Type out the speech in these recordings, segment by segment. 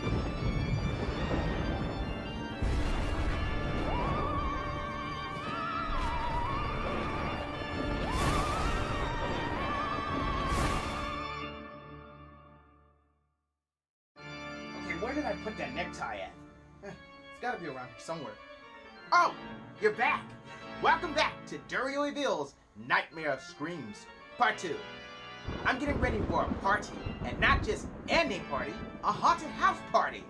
Where did I put that necktie at? It's gotta be around here somewhere. Oh, you're back! Welcome back to Dario Eville's Nightmare of Screams, Part 2. I'm getting ready for a party, and not just any party, a haunted house party.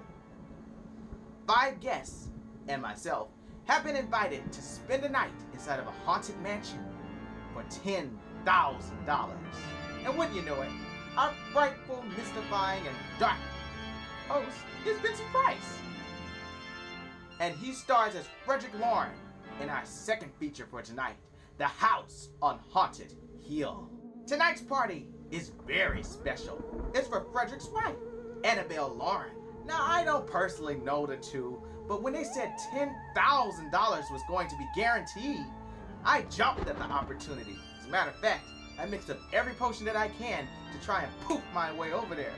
5 guests, and myself, have been invited to spend the night inside of a haunted mansion for $10,000. And wouldn't you know it, our frightful, mystifying, and dark host is Vincent Price. And he stars as Frederick Lauren in our second feature for tonight, The House on Haunted Hill. Tonight's party is very special. It's for Frederick's wife, Annabelle Lauren. Now, I don't personally know the two, but when they said $10,000 was going to be guaranteed, I jumped at the opportunity. As a matter of fact, I mixed up every potion that I can to try and poof my way over there.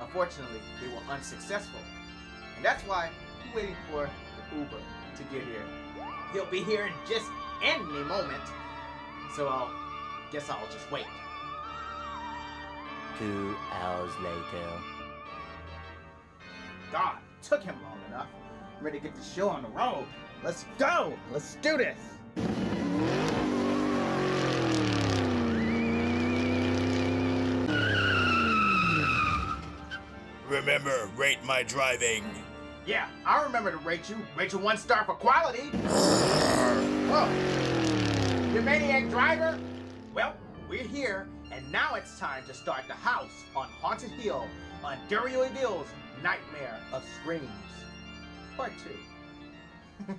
Unfortunately, they were unsuccessful. And that's why I'm waiting for the Uber to get here. He'll be here in just any moment. So guess I'll just wait. 2 hours later. God, it took him long enough. I'm ready to get the show on the road. Let's go! Let's do this! Remember, rate my driving. Yeah, I remember to rate you. Rate you 1 star for quality. Oh, you maniac driver? Well, we're here, and now it's time to start The House on Haunted Hill on Dario Eville's Nightmare of Screams, Part 2.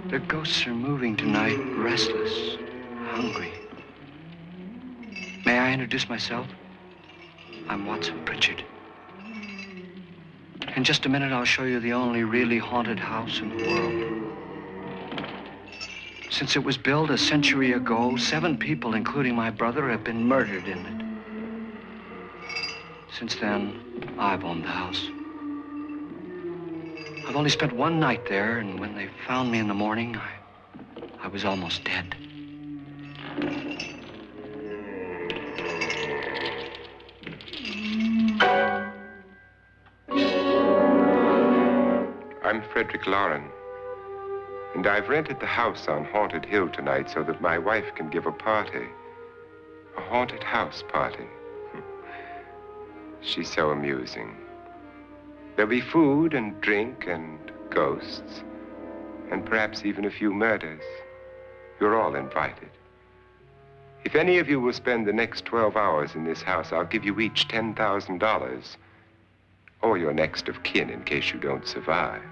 The ghosts are moving tonight, restless, hungry. May I introduce myself? I'm Watson Pritchard. In just a minute, I'll show you the only really haunted house in the world. Since it was built a century ago, 7 people, including my brother, have been murdered in it. Since then, I've owned the house. I've only spent 1 night there, and when they found me in the morning, I was almost dead. I'm Frederick Lauren, and I've rented the house on Haunted Hill tonight so that my wife can give a party. A haunted house party. She's so amusing. There'll be food and drink and ghosts, and perhaps even a few murders. You're all invited. If any of you will spend the next 12 hours in this house, I'll give you each $10,000, or your next of kin in case you don't survive.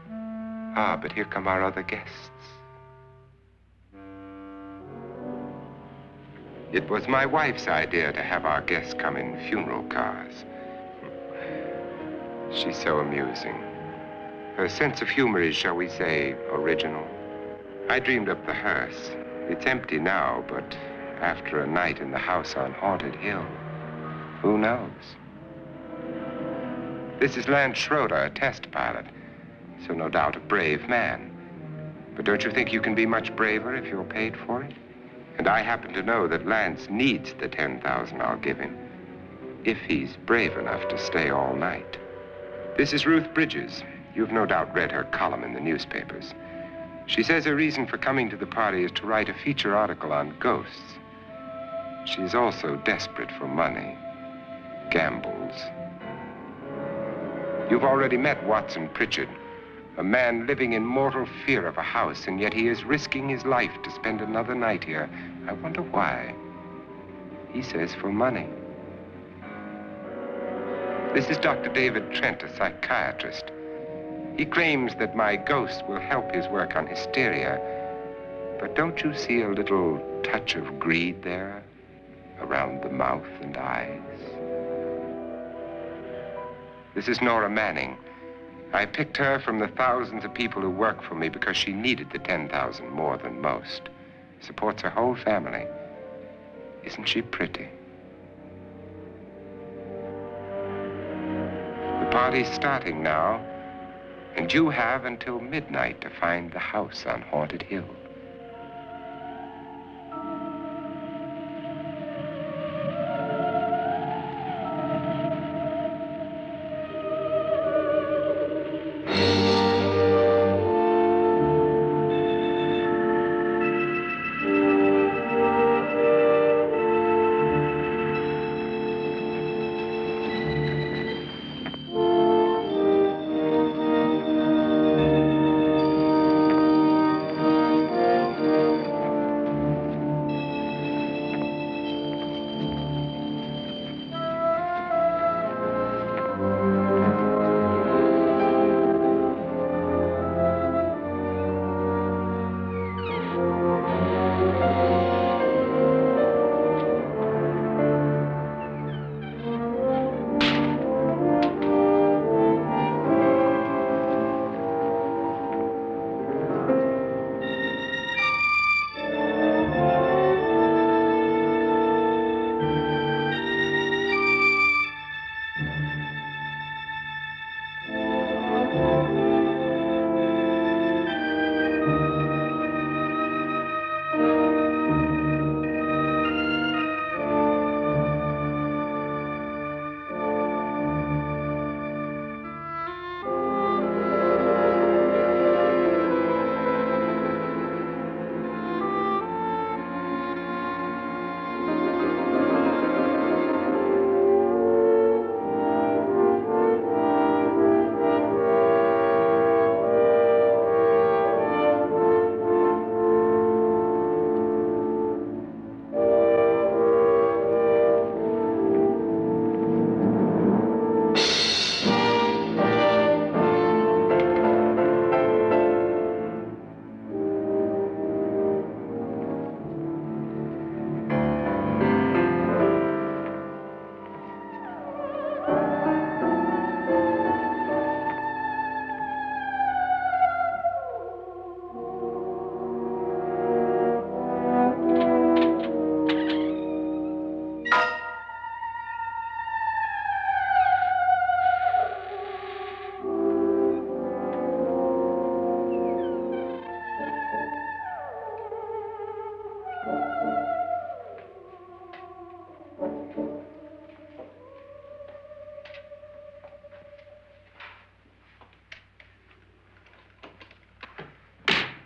Ah, but here come our other guests. It was my wife's idea to have our guests come in funeral cars. She's so amusing. Her sense of humor is, shall we say, original. I dreamed up the hearse. It's empty now, but after a night in the house on Haunted Hill, who knows? This is Lance Schroeder, a test pilot, so no doubt a brave man. But don't you think you can be much braver if you're paid for it? And I happen to know that Lance needs the $10,000 I'll give him, if he's brave enough to stay all night. This is Ruth Bridges. You've no doubt read her column in the newspapers. She says her reason for coming to the party is to write a feature article on ghosts. She's also desperate for money. gambles. You've already met Watson Pritchard, a man living in mortal fear of a house, and yet he is risking his life to spend another night here. I wonder why. He says for money. This is Dr. David Trent, a psychiatrist. He claims that my ghost will help his work on hysteria. But don't you see a little touch of greed there around the mouth and eyes? This is Nora Manning. I picked her from the thousands of people who work for me because she needed the 10,000 more than most. Supports her whole family. Isn't she pretty? The party's starting now, and you have until midnight to find the house on Haunted Hill.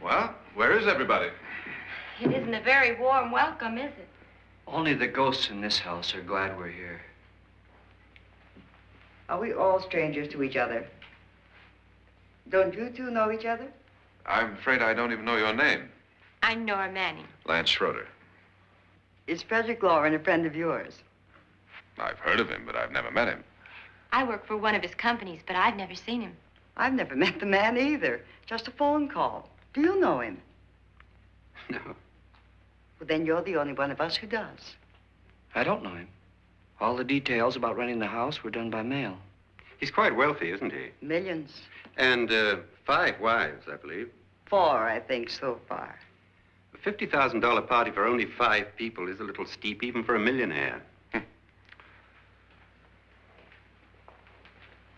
Well, where is everybody? It isn't a very warm welcome, is it? Only the ghosts in this house are glad we're here. Are we all strangers to each other? Don't you two know each other? I'm afraid I don't even know your name. I'm Nora Manning. Lance Schroeder. Is Frederick Lauren a friend of yours? I've heard of him, but I've never met him. I work for one of his companies, but I've never seen him. I've never met the man either. Just a phone call. Do you know him? No, Well, then you're the only one of us who does. I don't know him. All the details about renting the house were done by mail. He's quite wealthy, isn't he? Millions. And 5 wives, I believe. 4, I think, so far. A $50,000 party for only 5 people is a little steep, even for a millionaire.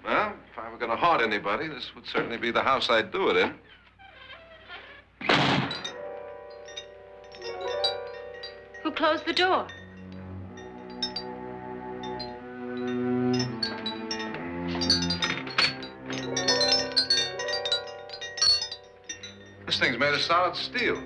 Well, if I were going to haunt anybody, this would certainly be the house I'd do it in. Who closed the door? This thing's made of solid steel.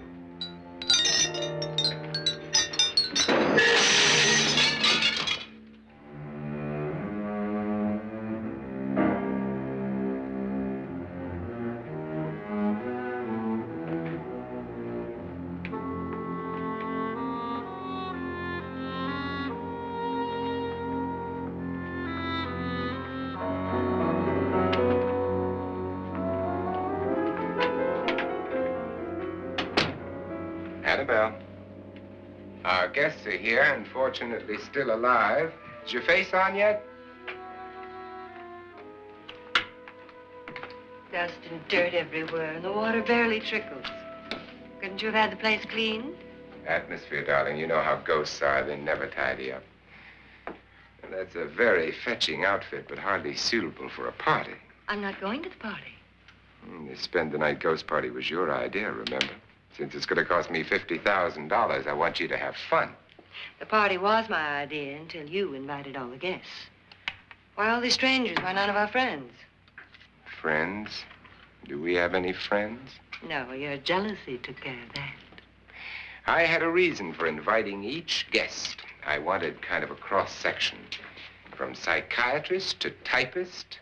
guests are here, and fortunately still alive. Is your face on yet? Dust and dirt everywhere, and the water barely trickles. Couldn't you have had the place cleaned? Atmosphere, darling. You know how ghosts are. They never tidy up. And that's a very fetching outfit, but hardly suitable for a party. I'm not going to the party. The spend-the-night ghost party was your idea, remember? Since it's going to cost me $50,000, I want you to have fun. The party was my idea until you invited all the guests. Why all these strangers? Why none of our friends? Friends? Do we have any friends? No, your jealousy took care of that. I had a reason for inviting each guest. I wanted kind of a cross-section. From psychiatrist to typist,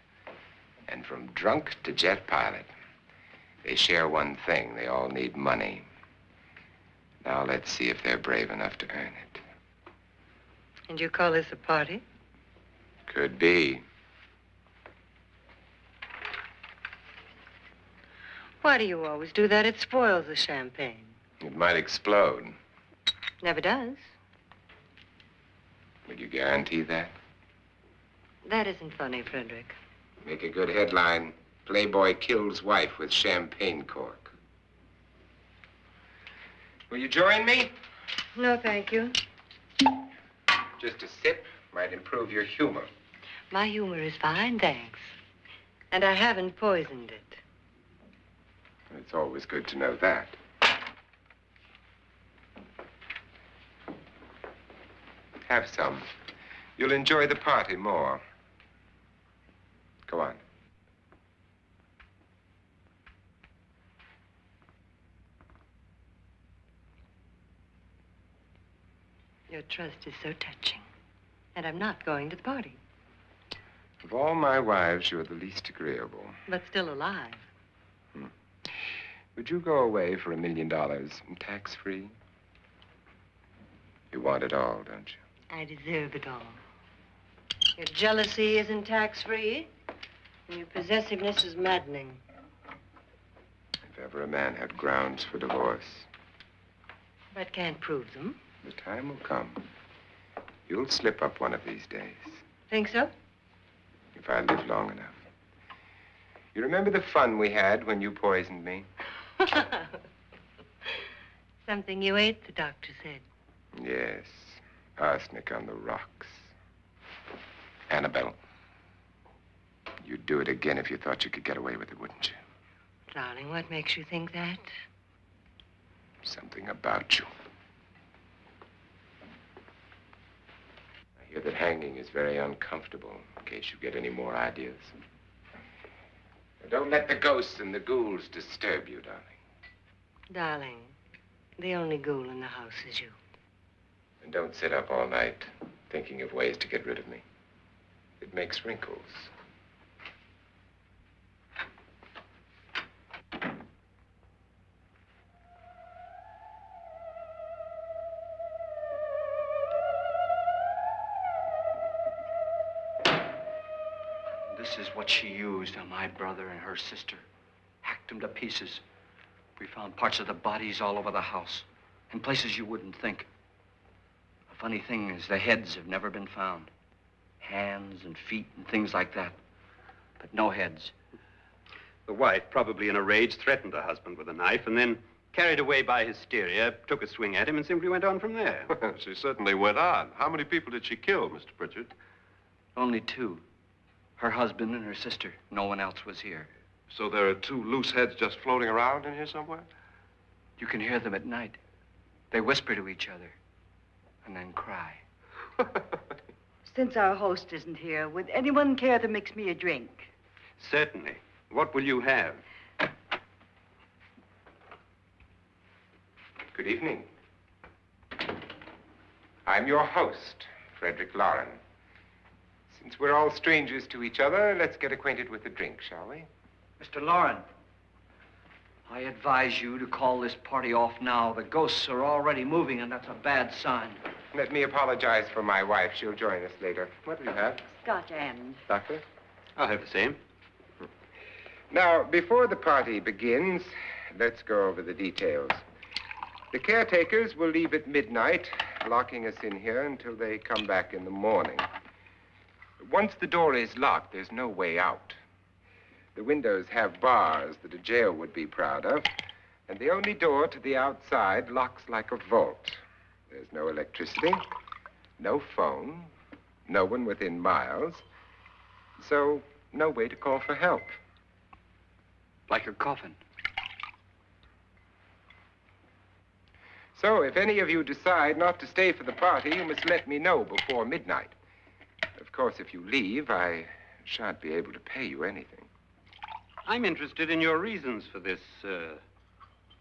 and from drunk to jet pilot. They share one thing. They all need money. Now let's see if they're brave enough to earn it. And you call this a party? Could be. Why do you always do that? It spoils the champagne. It might explode. Never does. Would you guarantee that? That isn't funny, Frederick. Make a good headline. Playboy kills wife with champagne cork. Will you join me? No, thank you. Just a sip might improve your humor. My humor is fine, thanks. And I haven't poisoned it. It's always good to know that. Have some. You'll enjoy the party more. Go on. Your trust is so touching. And I'm not going to the party. Of all my wives, you're the least agreeable. But still alive. Would you go away for $1 million tax-free? You want it all, don't you? I deserve it all. Your jealousy isn't tax-free, and your possessiveness is maddening. If ever a man had grounds for divorce, But can't prove them. the time will come. You'll slip up one of these days, Think so? if I live long enough. You remember the fun we had when you poisoned me? Something you ate, the doctor said. Yes, arsenic on the rocks. Annabelle, you'd do it again if you thought you could get away with it, wouldn't you? Darling, what makes you think that? Something about you. I hear that hanging is very uncomfortable, in case you get any more ideas. Don't let the ghosts and the ghouls disturb you, darling. Darling, the only ghoul in the house is you. And don't sit up all night thinking of ways to get rid of me. It makes wrinkles. This is what she used on my brother and her sister. Hacked them to pieces. We found parts of the bodies all over the house, in places you wouldn't think. The funny thing is the heads have never been found. Hands and feet and things like that. But no heads. The wife, probably in a rage, threatened her husband with a knife and then, carried away by hysteria, took a swing at him and simply went on from there. She certainly went on. How many people did she kill, Mr. Pritchard? Only two. Her husband and her sister. No one else was here. So there are two loose heads just floating around in here somewhere? You can hear them at night. They whisper to each other and then cry. Since our host isn't here, would anyone care to mix me a drink? Certainly. What will you have? Good evening. I'm your host, Frederick Lauren. Since we're all strangers to each other, let's get acquainted with a drink, shall we? Mr. Lauren, I advise you to call this party off now. The ghosts are already moving, and that's a bad sign. Let me apologize for my wife. She'll join us later. What will you have? Scotch and. Doctor? I'll have the same. Now, before the party begins, let's go over the details. The caretakers will leave at midnight, locking us in here until they come back in the morning. Once the door is locked, there's no way out. The windows have bars that a jail would be proud of, and the only door to the outside locks like a vault. There's no electricity, no phone, no one within miles, so no way to call for help. Like a coffin. So if any of you decide not to stay for the party, you must let me know before midnight. Of course, if you leave, I shan't be able to pay you anything. I'm interested in your reasons for this,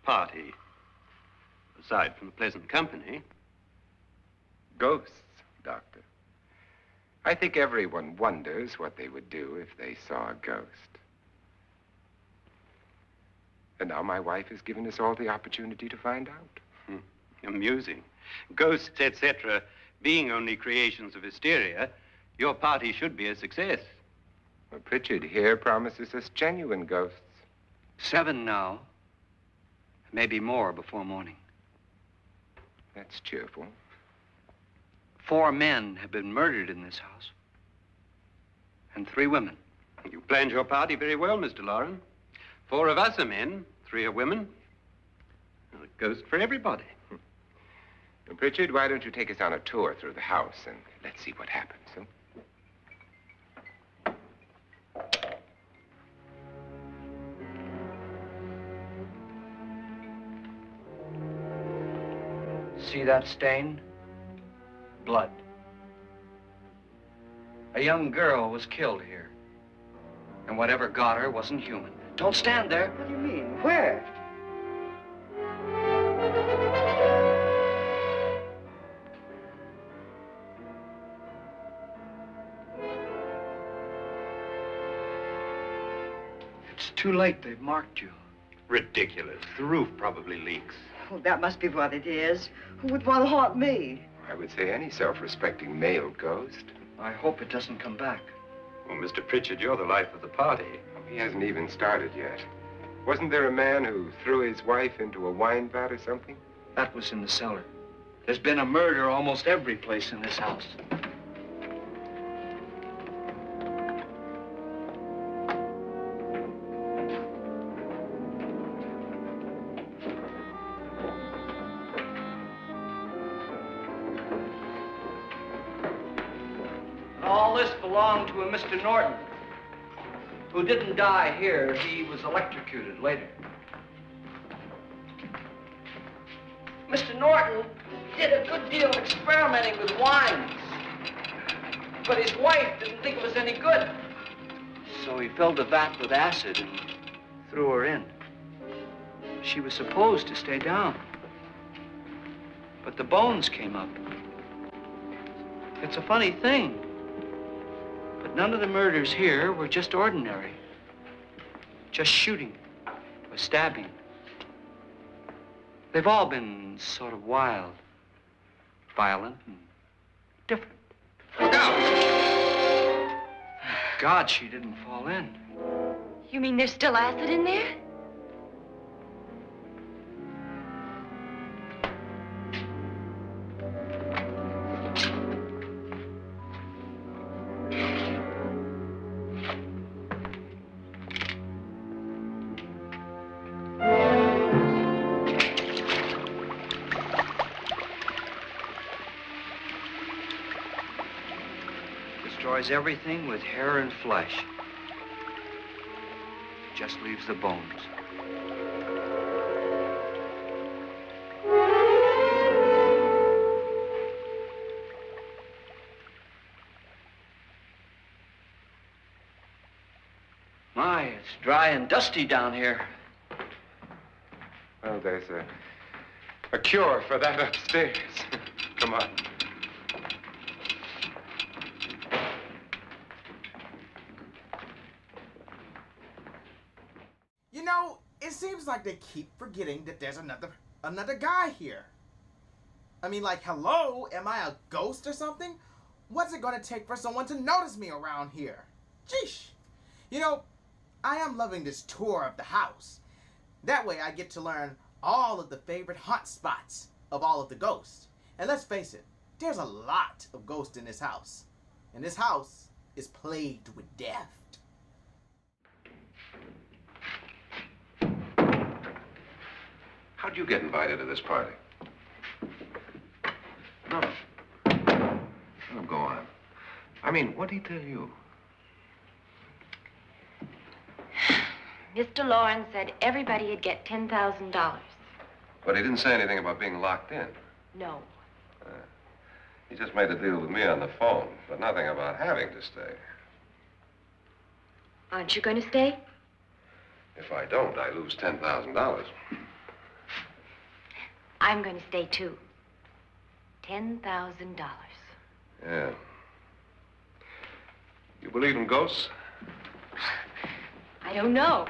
party. Aside from the pleasant company. Ghosts, Doctor. I think everyone wonders what they would do if they saw a ghost. And now my wife has given us all the opportunity to find out. Amusing. Ghosts, etc., being only creations of hysteria, your party should be a success. Well, Pritchard here promises us genuine ghosts. 7 now. Maybe more before morning. That's cheerful. 4 men have been murdered in this house. And 3 women. You planned your party very well, Mr. Loren. 4 of us are men, 3 are women. A ghost for everybody. Well, Pritchard, why don't you take us on a tour through the house and let's see what happens, huh? See that stain? Blood. A young girl was killed here. And whatever got her wasn't human. Don't stand there. What do you mean? Where? It's too late. They've marked you. Ridiculous. The roof probably leaks. Oh, that must be what it is. Who would want to haunt me? I would say any self-respecting male ghost. I hope it doesn't come back. Well, Mr. Pritchard, you're the life of the party. He hasn't even started yet. Wasn't there a man who threw his wife into a wine vat or something? That was in the cellar. There's been a murder almost every place in this house. All this belonged to a Mr. Norton, who didn't die here. He was electrocuted later. Mr. Norton did a good deal of experimenting with wines, but his wife didn't think it was any good. So he filled the vat with acid and threw her in. She was supposed to stay down, but the bones came up. It's a funny thing, but none of the murders here were just ordinary. Just shooting or stabbing. They've all been sort of wild, violent, and different. Look out! God, she didn't fall in. You mean there's still acid in there? Destroys everything with hair and flesh. Just leaves the bones. My, it's dry and dusty down here. Well, there's a cure for that upstairs. Come on. You know, it seems like they keep forgetting that there's another guy here. I mean, like, hello? Am I a ghost or something? What's it gonna take for someone to notice me around here? Sheesh. You know, I am loving this tour of the house. That way I get to learn all of the favorite haunt spots of all of the ghosts. And let's face it, there's a lot of ghosts in this house. And this house is plagued with death. How'd you get invited to this party? No. Oh, go on. I mean, what'd he tell you? Mr. Lawrence said everybody'd get $10,000. But he didn't say anything about being locked in. No. He just made a deal with me on the phone, but nothing about having to stay. Aren't you going to stay? If I don't, I lose $10,000. I'm going to stay, too. $10,000. Yeah. You believe in ghosts? I don't know.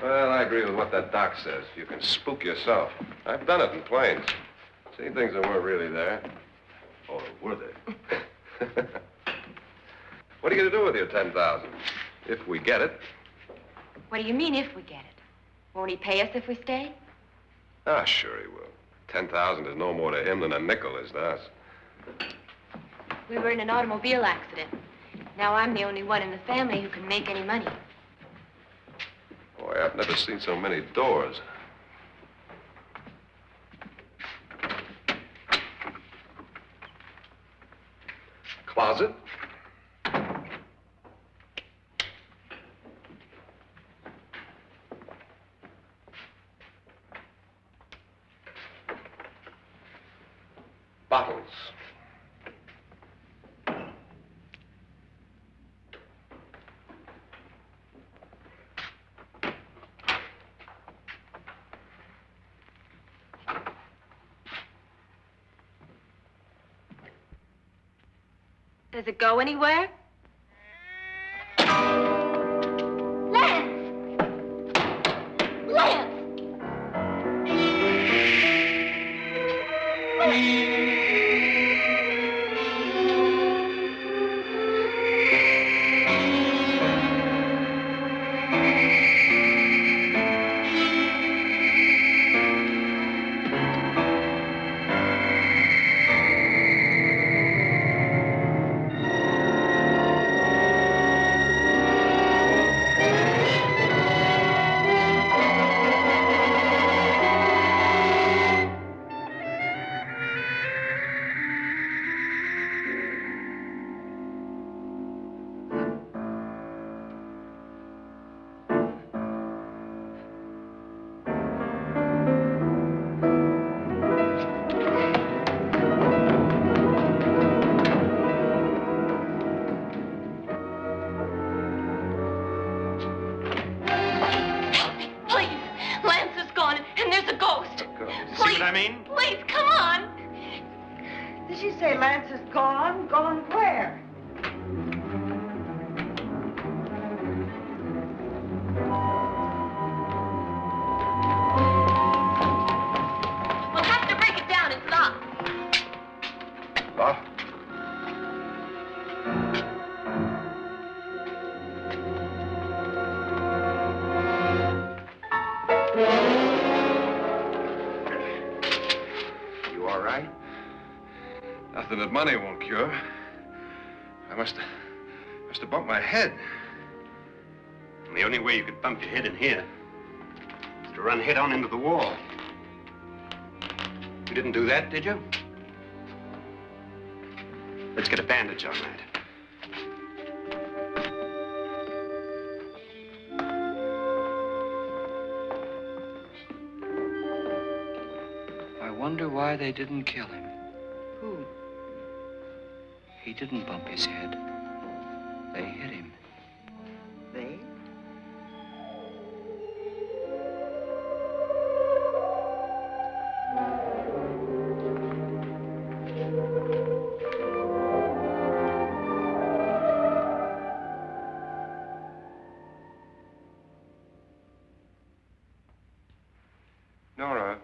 Well, I agree with what that doc says. You can spook yourself. I've done it in planes. Seen things that weren't really there. Or were they? What are you going to do with your $10,000? If we get it. What do you mean, if we get it? Won't he pay us if we stay? Ah, sure he will. 10,000 is no more to him than a nickel is to us. We were in an automobile accident. Now I'm the only one in the family who can make any money. Boy, I've never seen so many doors. Closet. Bottles. Does it go anywhere? Lance! Lance! Please, come on. Did she say Lance is gone? Gone where? We'll have to break it down. It's locked. Locked? You all right? Nothing that money won't cure. I must have bumped my head. And the only way you could bump your head in here is to run head on into the wall. You didn't do that, did you? Let's get a bandage on that. I wonder why they didn't kill him. Who? He didn't bump his head. They hit him. They? Nora,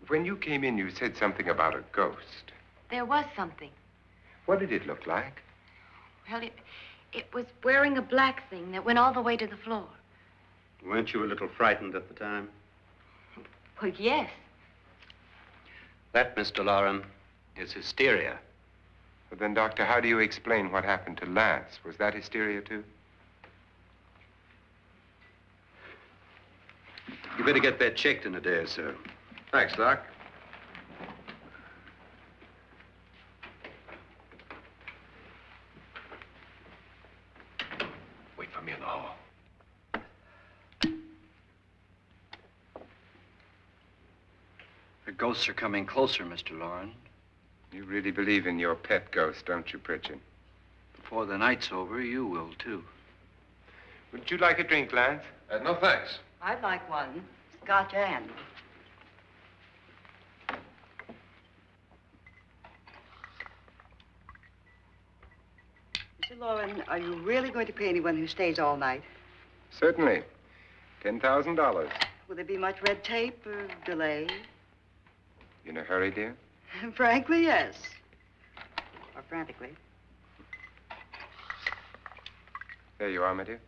when you came in, you said something about a ghost. There was something. What did it look like? Well, it was wearing a black thing that went all the way to the floor. Weren't you a little frightened at the time? Well, yes. That, Mr. Loren, is hysteria. But then, Doctor, how do you explain what happened to Lance? Was that hysteria, too? You better get that checked in a day or so. Thanks, Doc. Wait for me in the hall. The ghosts are coming closer, Mr. Loren. You really believe in your pet ghost, don't you, Pritchard? Before the night's over, you will, too. Would you like a drink, Lance? No, thanks. I'd like one. Scotch and. Mr. Loren, are you really going to pay anyone who stays all night? Certainly. $10,000. Will there be much red tape or delay? You in a hurry, dear? Frankly, yes. Or frantically. There you are, my dear.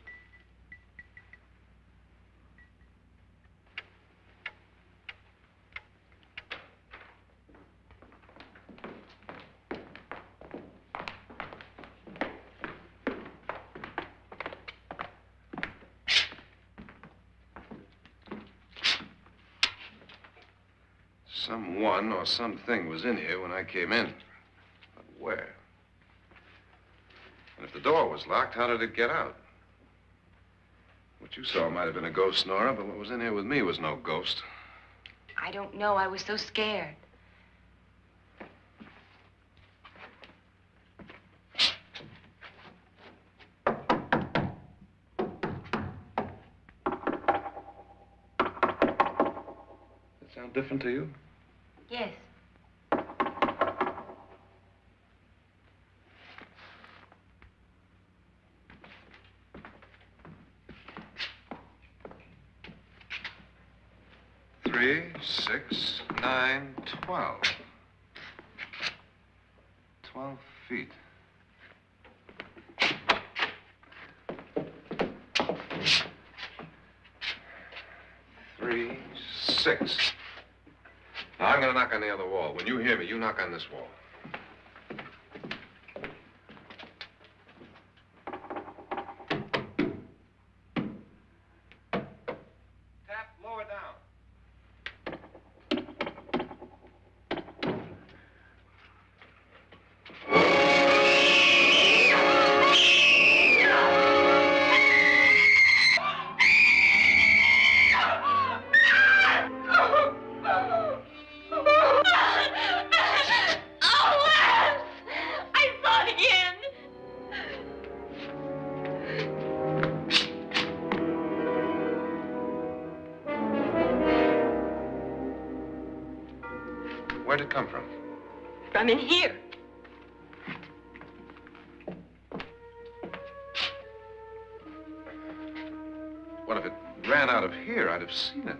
Someone or something was in here when I came in. But where? And if the door was locked, how did it get out? What you saw might have been a ghost, Nora, but what was in here with me was no ghost. I don't know. I was so scared. Does it sound different to you? Yes. Three, 6, 9, 12. 12 feet. Three, 6. Now, I'm going to knock on the other wall. When you hear me, you knock on this wall. Tap lower down. Where'd it come from? From in here. What if it ran out of here? I'd have seen it.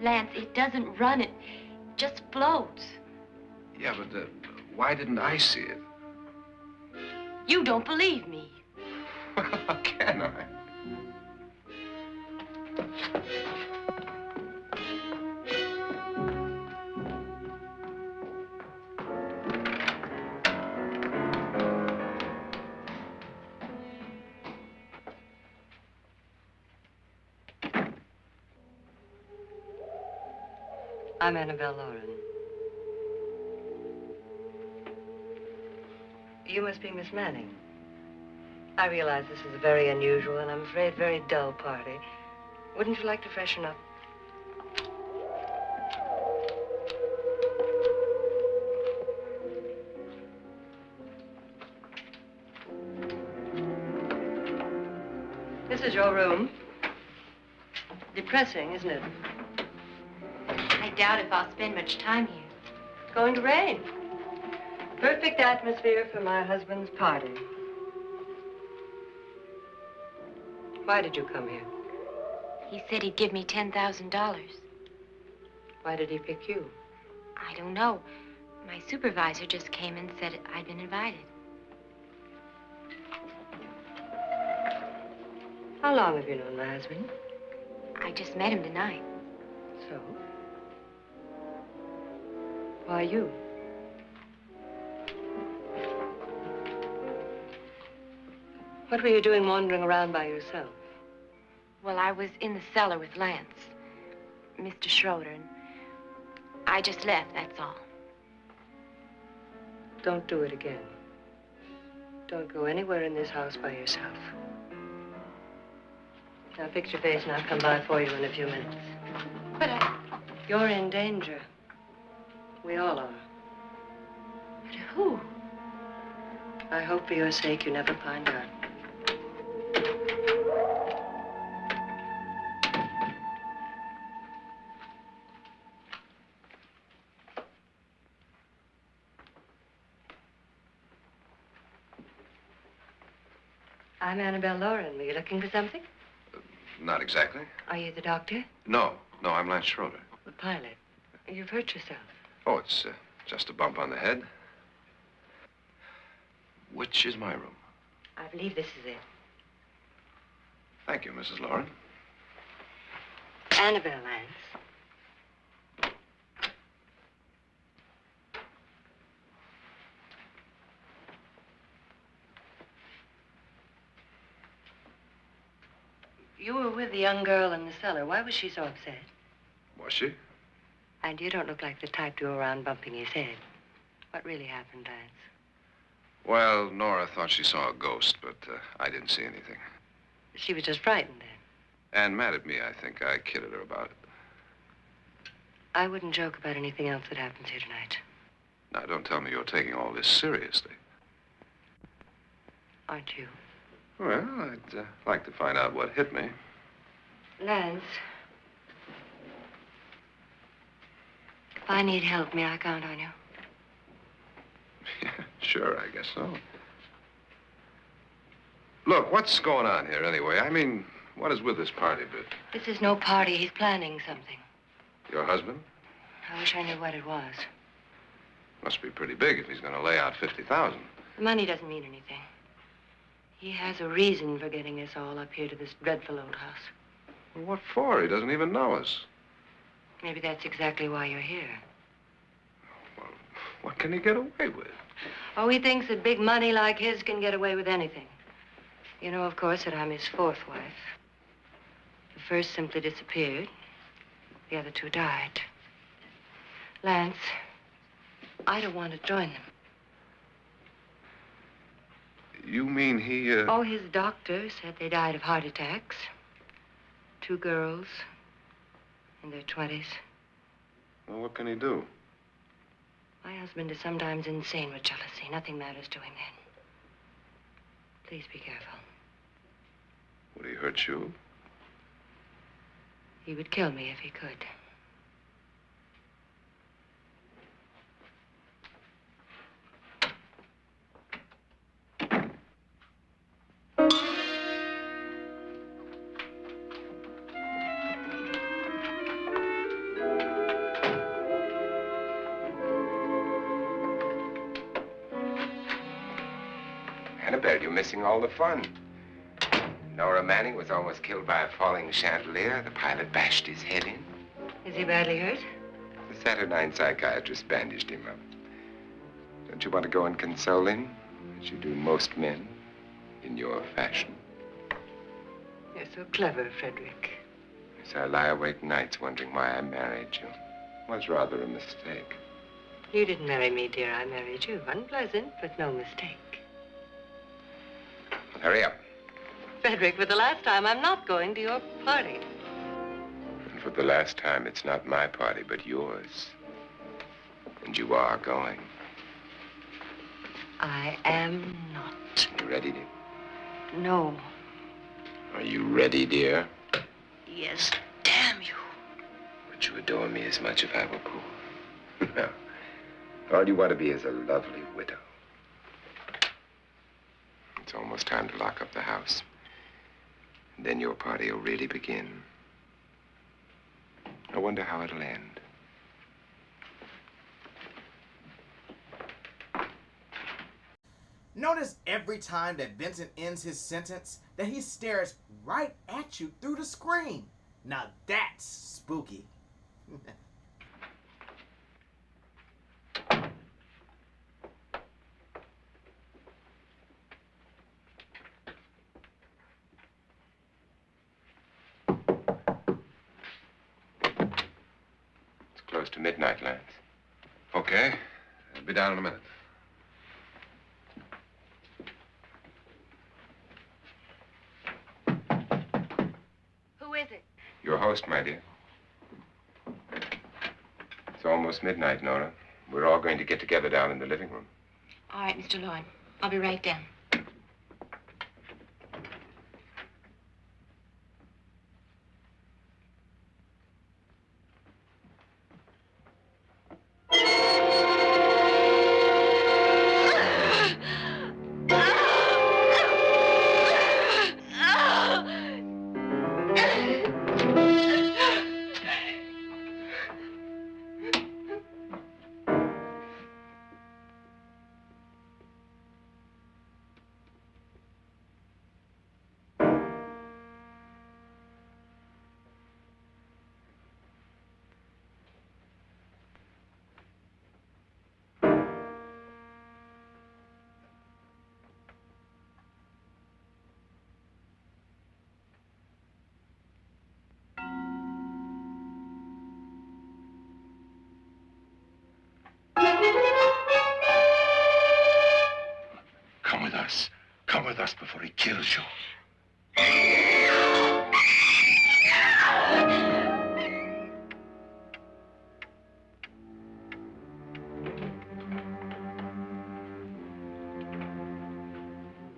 Lance, it doesn't run. It just floats. Yeah, but why didn't I see it? You don't believe me. How can I? I'm Annabelle Loren. You must be Miss Manning. I realize this is a very unusual and I'm afraid very dull party. Wouldn't you like to freshen up? This is your room. Depressing, isn't it? I doubt if I'll spend much time here. It's going to rain. Perfect atmosphere for my husband's party. Why did you come here? He said he'd give me $10,000. Why did he pick you? I don't know. My supervisor just came and said I'd been invited. How long have you known my husband? I just met him tonight. So? Why you? What were you doing wandering around by yourself? Well, I was in the cellar with Lance, Mr. Schroeder, and I just left, that's all. Don't do it again. Don't go anywhere in this house by yourself. Now fix your face and I'll come by for you in a few minutes. But You're in danger. We all are. But who? I hope for your sake you never find out. I'm Annabelle Lauren. Were you looking for something? Not exactly. Are you the doctor? No, I'm Lance Schroeder. The pilot. You've hurt yourself. Oh, it's just a bump on the head. Which is my room? I believe this is it. Thank you, Mrs. Lauren. Annabelle Lance. You were with the young girl in the cellar. Why was she so upset? Was she? And you don't look like the type to go around bumping his head. What really happened, Lance? Well, Nora thought she saw a ghost, but I didn't see anything. She was just frightened then. And mad at me, I think. I kidded her about it. I wouldn't joke about anything else that happens here tonight. Now, don't tell me you're taking all this seriously. Aren't you? Well, I'd like to find out what hit me. Lance. If I need help, may I count on you? Yeah, sure, I guess so. Look, what's going on here anyway? I mean, what is with this party bit? This is no party. He's planning something. Your husband? I wish I knew what it was. Must be pretty big if he's going to lay out 50,000. The money doesn't mean anything. He has a reason for getting us all up here to this dreadful old house. Well, what for? He doesn't even know us. Maybe that's exactly why you're here. Well, what can he get away with? Oh, he thinks that big money like his can get away with anything. You know, of course, that I'm his fourth wife. The first simply disappeared. The other two died. Lance, I don't want to join them. You mean he, Oh, his doctor said they died of heart attacks. 2 girls in their 20s. Well, what can he do? My husband is sometimes insane with jealousy. Nothing matters to him then. Please be careful. Would he hurt you? He would kill me if he could. Annabelle, you're missing all the fun. Nora Manning was almost killed by a falling chandelier. The pilot bashed his head in. Is he badly hurt? The Saturnine psychiatrist bandaged him up. Don't you want to go and console him, as you do most men, in your fashion? You're so clever, Frederick. So I lie awake nights wondering why I married you. It was rather a mistake. You didn't marry me, dear. I married you. Unpleasant, but no mistake. Hurry up. Frederick, for the last time, I'm not going to your party. And for the last time, it's not my party, but yours. And you are going. I am not. You ready, dear? No. Are you ready, dear? Yes, damn you. Would you adore me as much if I were poor? No. All you want to be is a lovely widow. It's almost time to lock up the house. And then your party will really begin. I wonder how it'll end. Notice every time that Vincent ends his sentence that he stares right at you through the screen. Now that's spooky. after midnight, Lance. Okay. I'll be down in a minute. Who is it? Your host, my dear. It's almost midnight, Nora. We're all going to get together down in the living room. All right, Mr. Lloyd. I'll be right down. Come with us. Come with us before he kills you.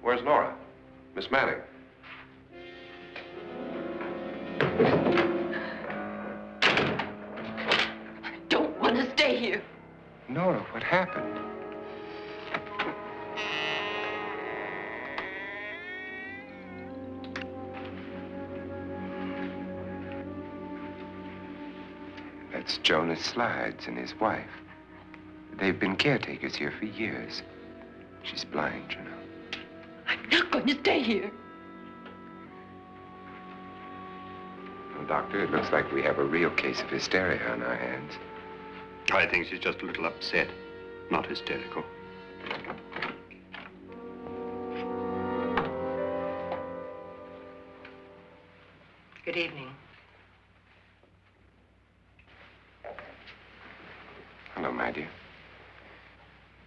Where's Nora? Miss Manning. I don't want to stay here. Nora, what happened? That's Jonas Slides and his wife. They've been caretakers here for years. She's blind, you know. I'm not going to stay here. Well, Doctor, it looks like we have a real case of hysteria on our hands. I think she's just a little upset, not hysterical. Good evening. Hello, my dear.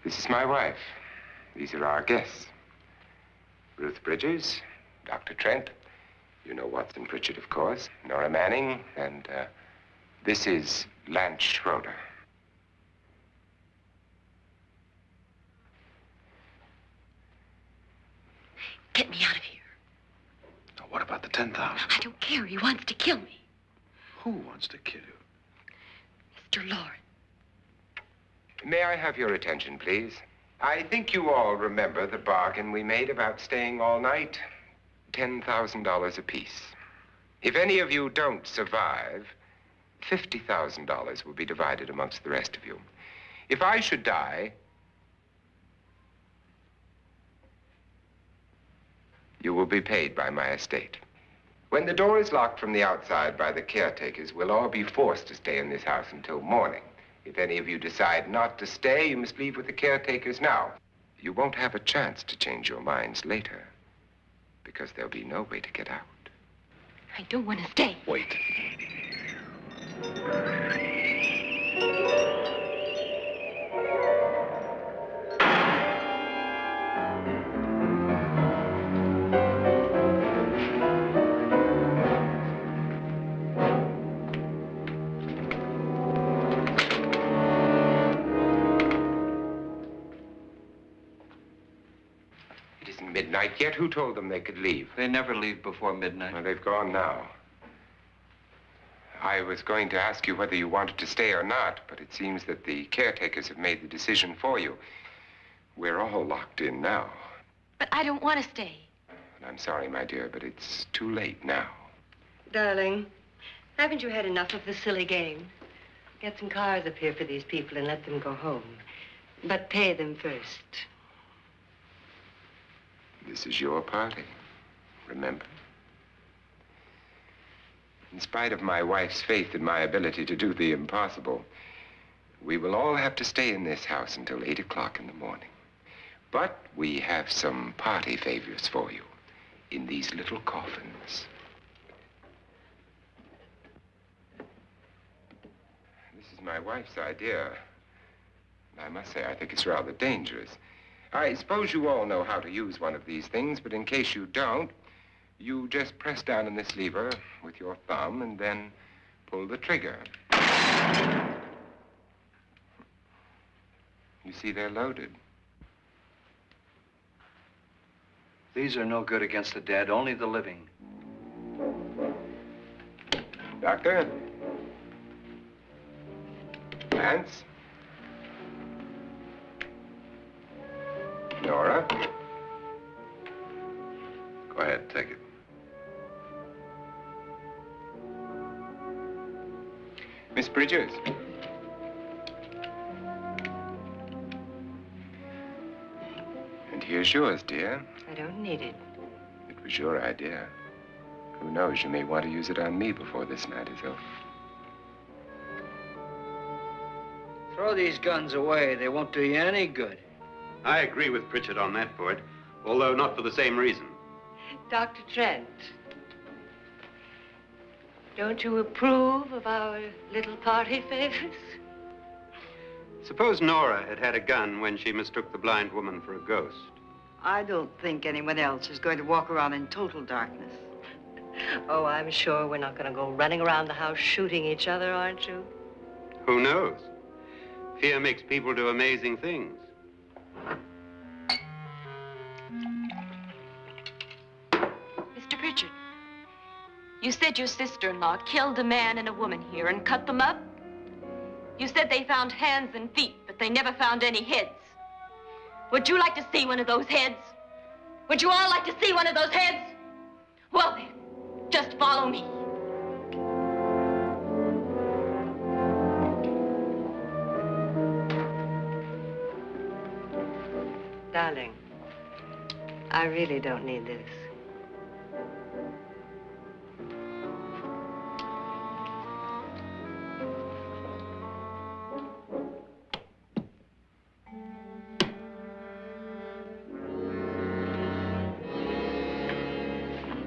This is my wife. These are our guests. Ruth Bridges, Dr. Trent. You know Watson Pritchard, of course. Nora Manning, and this is Lance Schroeder. Get me out of here. Now, what about the 10,000? I don't care. He wants to kill me. Who wants to kill you? Mr. Lawrence. May I have your attention, please? I think you all remember the bargain we made about staying all night. $10,000 apiece. If any of you don't survive, $50,000 will be divided amongst the rest of you. If I should die, you will be paid by my estate. When the door is locked from the outside by the caretakers, we'll all be forced to stay in this house until morning. If any of you decide not to stay, you must leave with the caretakers now. You won't have a chance to change your minds later, because there'll be no way to get out. I don't want to stay. Wait. Midnight yet? Who told them they could leave? They never leave before midnight. Well, they've gone now. I was going to ask you whether you wanted to stay or not, but it seems that the caretakers have made the decision for you. We're all locked in now. But I don't want to stay. And I'm sorry, my dear, but it's too late now. Darling, haven't you had enough of the silly game? Get some cars up here for these people and let them go home. But pay them first. This is your party, remember? In spite of my wife's faith in my ability to do the impossible, we will all have to stay in this house until 8 o'clock in the morning. But we have some party favors for you in these little coffins. This is my wife's idea. And I must say, I think it's rather dangerous. I suppose you all know how to use one of these things, but in case you don't, you just press down on this lever with your thumb and then pull the trigger. You see, they're loaded. These are no good against the dead, only the living. Doctor? Lance? Nora? Go ahead, take it. Miss Bridges? And here's yours, dear. I don't need it. It was your idea. Who knows, you may want to use it on me before this night is over. Throw these guns away. They won't do you any good. I agree with Pritchard on that point, although not for the same reason. Dr. Trent, don't you approve of our little party favors? Suppose Nora had had a gun when she mistook the blind woman for a ghost. I don't think anyone else is going to walk around in total darkness. Oh, I'm sure we're not going to go running around the house shooting each other, aren't you? Who knows? Fear makes people do amazing things. Mr. Pritchard, you said your sister-in-law killed a man and a woman here and cut them up? You said they found hands and feet, but they never found any heads. Would you like to see one of those heads? Would you all like to see one of those heads? Well then, just follow me. Darling, I really don't need this.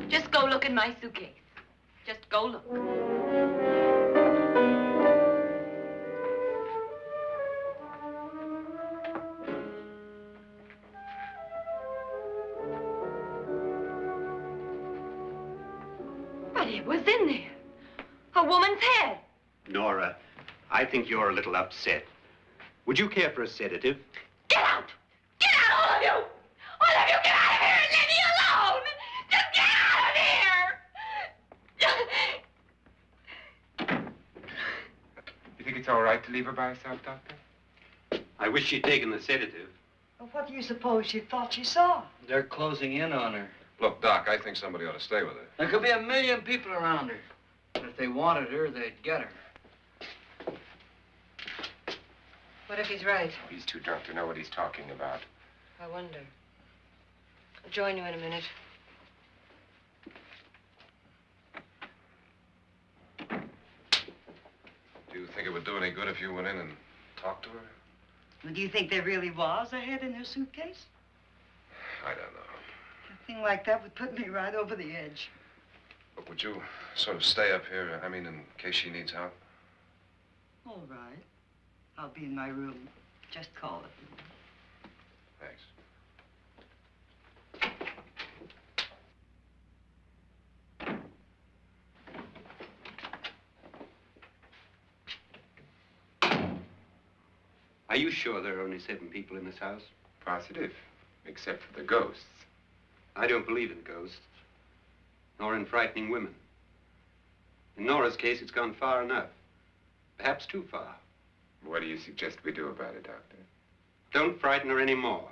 Just go look in my suitcase. Just go look. But it was in there. A woman's head. Nora, I think you're a little upset. Would you care for a sedative? Get out! Get out, all of you! All of you, get out of here and leave me alone! Just get out of here! You think it's all right to leave her by herself, Doctor? I wish she'd taken the sedative. Well, what do you suppose she thought she saw? They're closing in on her. Look, Doc, I think somebody ought to stay with her. There could be 1,000,000 people around her. But if they wanted her, they'd get her. What if he's right? He's too drunk to know what he's talking about. I wonder. I'll join you in a minute. Do you think it would do any good if you went in and talked to her? Well, do you think there really was a head in her suitcase? I don't know. A thing like that would put me right over the edge. But would you sort of stay up here, I mean, in case she needs help? All right. I'll be in my room. Just call it. Thanks. Are you sure there are only 7 people in this house? Positive, except for the ghosts. I don't believe in ghosts, nor in frightening women. In Nora's case, it's gone far enough. Perhaps too far. What do you suggest we do about it, Doctor? Don't frighten her anymore.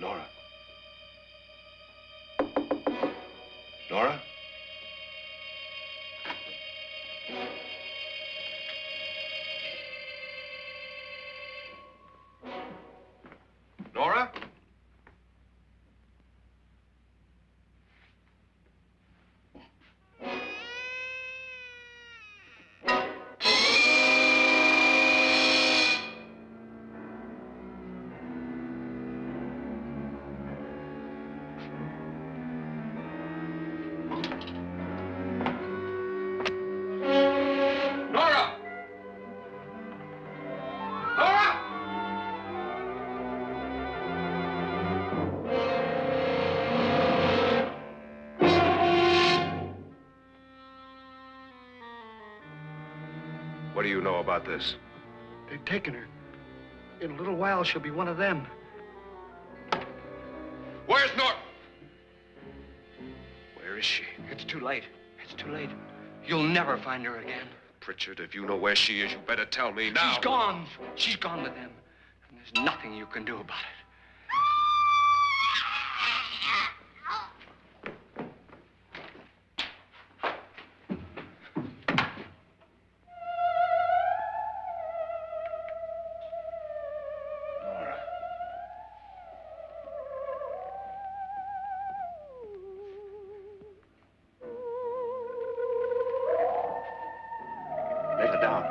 Nora? Nora? Nora? What do you know about this? They've taken her. In a little while, she'll be one of them. Where's Norton? Where is she? It's too late. It's too late. You'll never find her again. Pritchard, if you know where she is, you better tell me now. She's gone. She's gone with them. And there's nothing you can do about it. Let her down.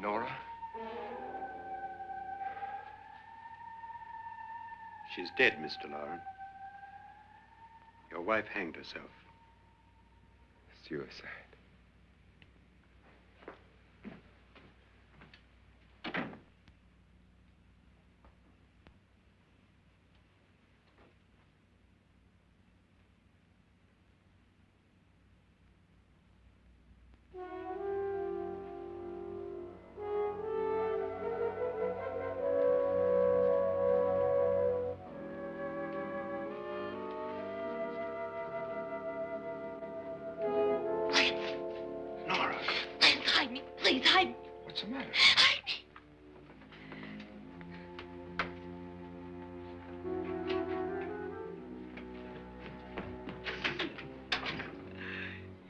Nora? She's dead, Mr. Lauren. Your wife hanged herself. Suicide. Nora, Please hide me. Please hide me. what's the matter? Hide me.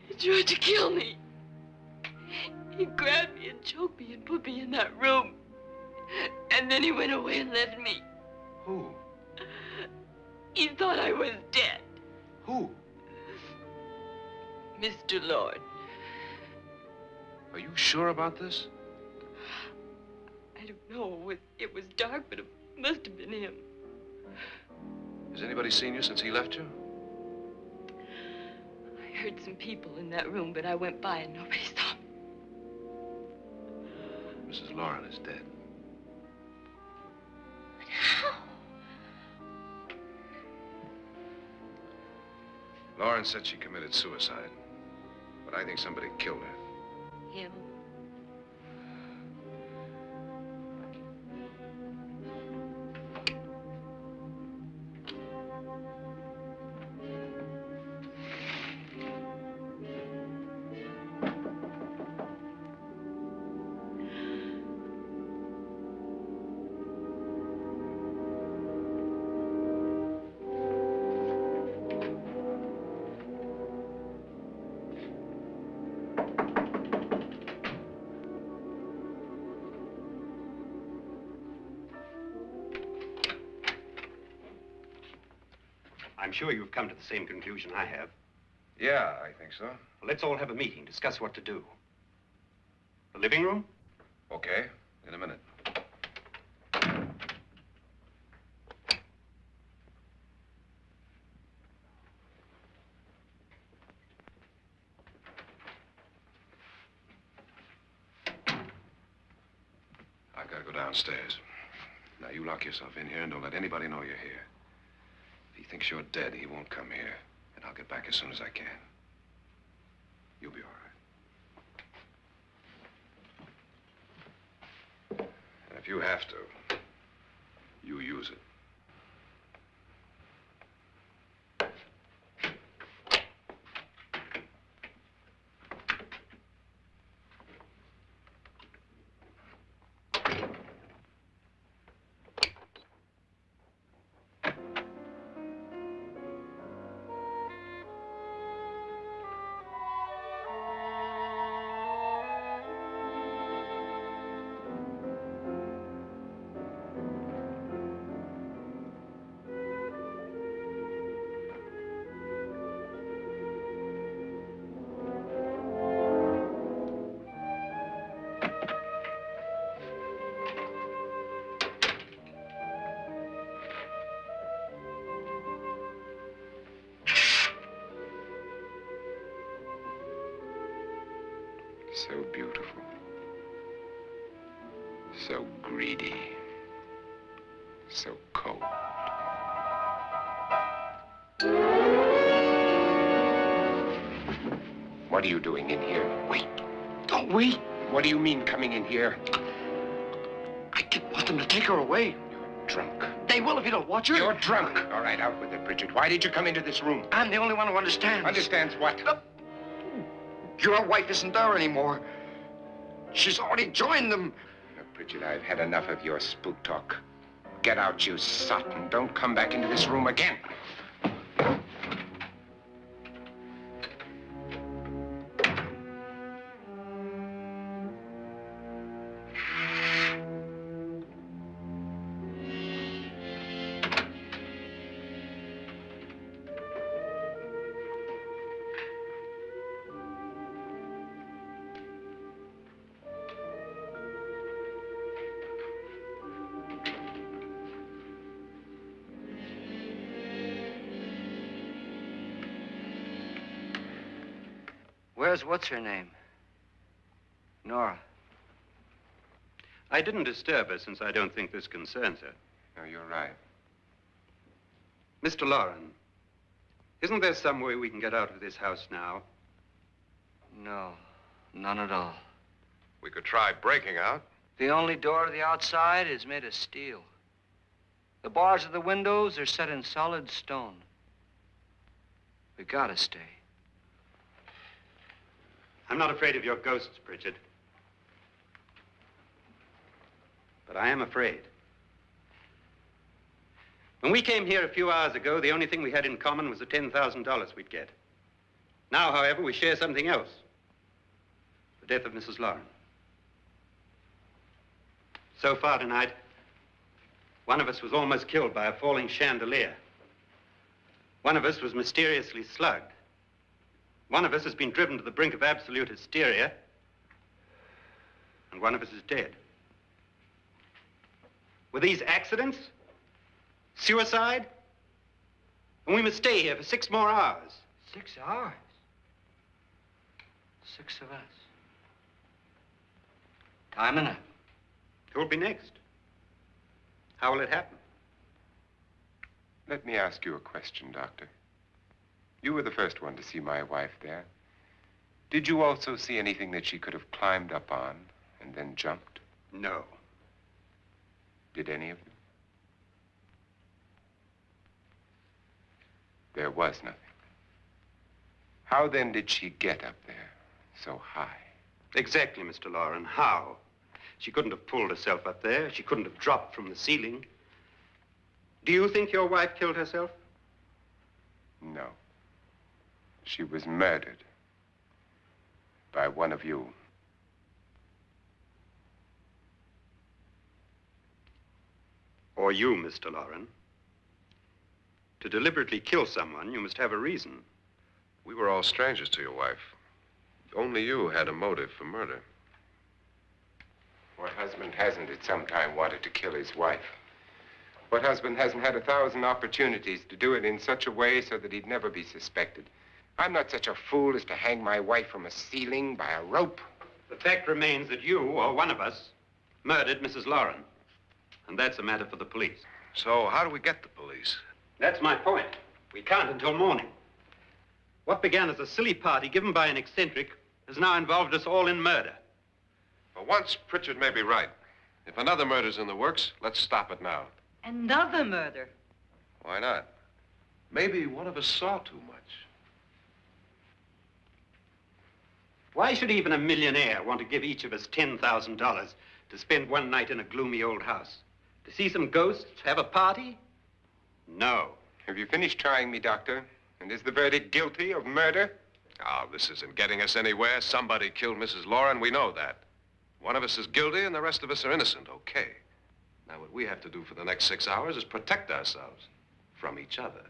He tried to kill me. He grabbed me and choked me and put me in that room. And then he went away and left me. Who? He thought I was dead. Who? Mr. Lord. Are you sure about this? I don't know. It was dark, but it must have been him. Has anybody seen you since he left you? I heard some people in that room, but I went by and nobody saw me. Mrs. Lauren is dead. But how? Lauren said she committed suicide, but I think somebody killed her. Him? I'm sure you've come to the same conclusion I have. Yeah, I think so. Well, let's all have a meeting, discuss what to do. The living room? Okay, in a minute. I've got to go downstairs. Now, you lock yourself in here and don't let anybody know you're here. If he thinks you're dead, he won't come here. And I'll get back as soon as I can. You'll be all right. And if you have to, you use it. So beautiful. So greedy. So cold. What are you doing in here? Wait. Don't wait. What do you mean coming in here? I didn't want them to take her away. You're drunk. They will if you don't watch her. You're drunk. All right, out with it, Bridget. Why did you come into this room? I'm the only one who understands. Understands what? Your wife isn't there anymore. She's already joined them. Look, Bridget, I've had enough of your spook talk. Get out, you sot, and don't come back into this room again. Where's what's-her-name? Nora. I didn't disturb her since I don't think this concerns her. No, you're right. Mr. Loren, isn't there some way we can get out of this house now? No, none at all. We could try breaking out. The only door to the outside is made of steel. The bars of the windows are set in solid stone. We gotta stay. I'm not afraid of your ghosts, Bridget. But I am afraid. When we came here a few hours ago, the only thing we had in common was the $10,000 we'd get. Now, however, we share something else. The death of Mrs. Loren. So far tonight, one of us was almost killed by a falling chandelier. One of us was mysteriously slugged. One of us has been driven to the brink of absolute hysteria, and one of us is dead. Were these accidents? Suicide? And we must stay here for 6 more hours. 6 hours? 6 of us. Time enough. Who will be next? How will it happen? Let me ask you a question, Doctor. You were the first one to see my wife there. Did you also see anything that she could have climbed up on and then jumped? No. Did any of you? There was nothing. How then did she get up there so high? Exactly, Mr. Loren. How? She couldn't have pulled herself up there. She couldn't have dropped from the ceiling. Do you think your wife killed herself? No. She was murdered by one of you. Or you, Mr. Loren. To deliberately kill someone, you must have a reason. We were all strangers to your wife. Only you had a motive for murder. What husband hasn't at some time wanted to kill his wife? What husband hasn't had 1,000 opportunities to do it in such a way so that he'd never be suspected? I'm not such a fool as to hang my wife from a ceiling by a rope. The fact remains that you, or one of us, murdered Mrs. Loren. And that's a matter for the police. So how do we get the police? That's my point. We can't until morning. What began as a silly party given by an eccentric has now involved us all in murder. For once, Pritchard may be right. If another murder's in the works, let's stop it now. Another murder. Why not? Maybe one of us saw too much. Why should even a millionaire want to give each of us $10,000 to spend one night in a gloomy old house? To see some ghosts, have a party? No. Have you finished trying me, Doctor? And is the verdict guilty of murder? Oh, this isn't getting us anywhere. Somebody killed Mrs. Loren. We know that. One of us is guilty and the rest of us are innocent. Okay. Now, what we have to do for the next 6 hours is protect ourselves from each other.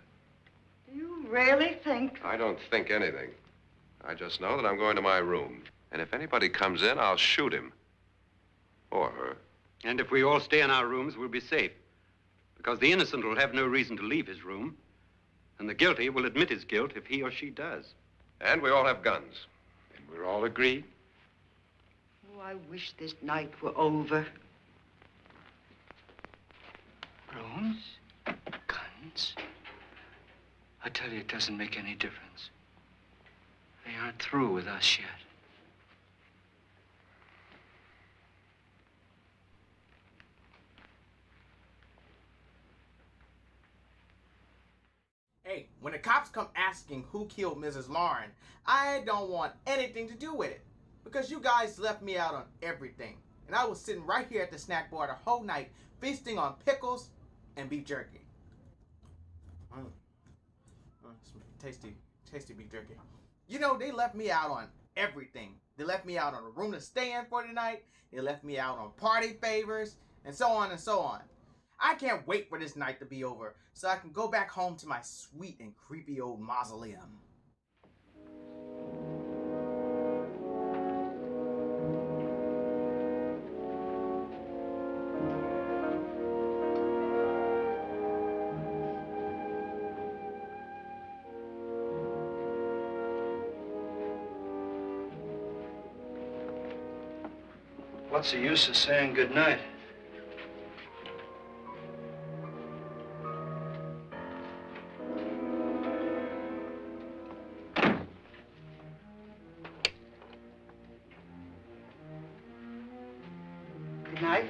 You really think? I don't think anything. I just know that I'm going to my room. And if anybody comes in, I'll shoot him. Or her. And if we all stay in our rooms, we'll be safe. Because the innocent will have no reason to leave his room. And the guilty will admit his guilt if he or she does. And we all have guns. And we're all agreed? I wish this night were over. Brooms? Guns? I tell you, it doesn't make any difference. They aren't through with us yet. Hey, when the cops come asking who killed Mrs. Lauren, I don't want anything to do with it. Because you guys left me out on everything. And I was sitting right here at the snack bar the whole night, feasting on pickles and beef jerky. Some tasty, tasty beef jerky. You know, they left me out on everything. They left me out on a room to stay in for the night. They left me out on party favors, and so on and so on. I can't wait for this night to be over so I can go back home to my sweet and creepy old mausoleum. What's the use of saying goodnight? Good night.